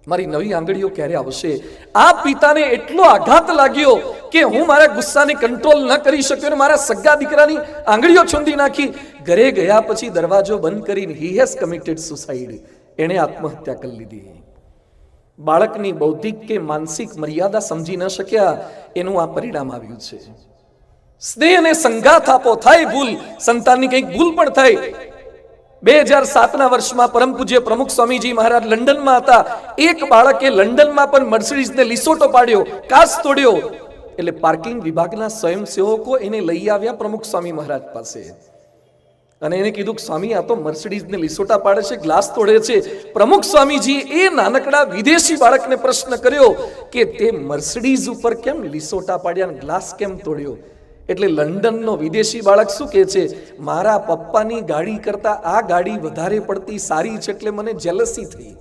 મારી નવી આંગળીઓ ક્યારે આવશે? આ પિતાને એટલો આઘાત લાગ્યો કે હું મારા ગુસ્સાને કંટ્રોલ ન કરી શક્યો અને મારા સગા દીકરાની આંગળીઓ છૂંદી નાખી. ઘરે ગયા પછી દરવાજો બંધ કરીને હી હેઝ કમિટેડ સુસાઇડ, એણે આત્મહત્યા કરી લીધી. બાળકની બૌદ્ધિક કે માનસિક મર્યાદા સમજી ન શક્યા, એનું આ પરિણામ આવ્યું છે. સ્નેહ અને સંગાથ આપો, થાય ભૂલ, સંતાનની કંઈક ભૂલ પણ થાય. 2007ના વર્ષમાં પરમ પૂજ્ય પ્રમુખ સ્વામીજી મહારાજ લંડનમાં હતા. એક બાળકે લંડનમાં પણ મર્સિડીઝને લીસોટો પાડ્યો, કાચ તોડ્યો. એટલે પાર્કિંગ વિભાગના સ્વયંસેવકો એને લઈ આવ્યા પ્રમુખ સ્વામી મહારાજ પાસે અને એને કીધું કે સ્વામી, આ તો મર્સિડીઝને લીસોટા પાડે છે, ગ્લાસ તોડે છે. પ્રમુખ સ્વામીજી એ નાનકડા વિદેશી બાળકને પ્રશ્ન કર્યો કે તે મર્સિડીઝ ઉપર કેમ લીસોટા પાડ્યા અને ગ્લાસ કેમ તોડ્યો? એટલે લંડનનો વિદેશી બાળક શું કહે છે, મારા પપ્પાની ગાડી કરતા આ ગાડી વધારે પડતી સારી છે એટલે મને જેલસી થઈ.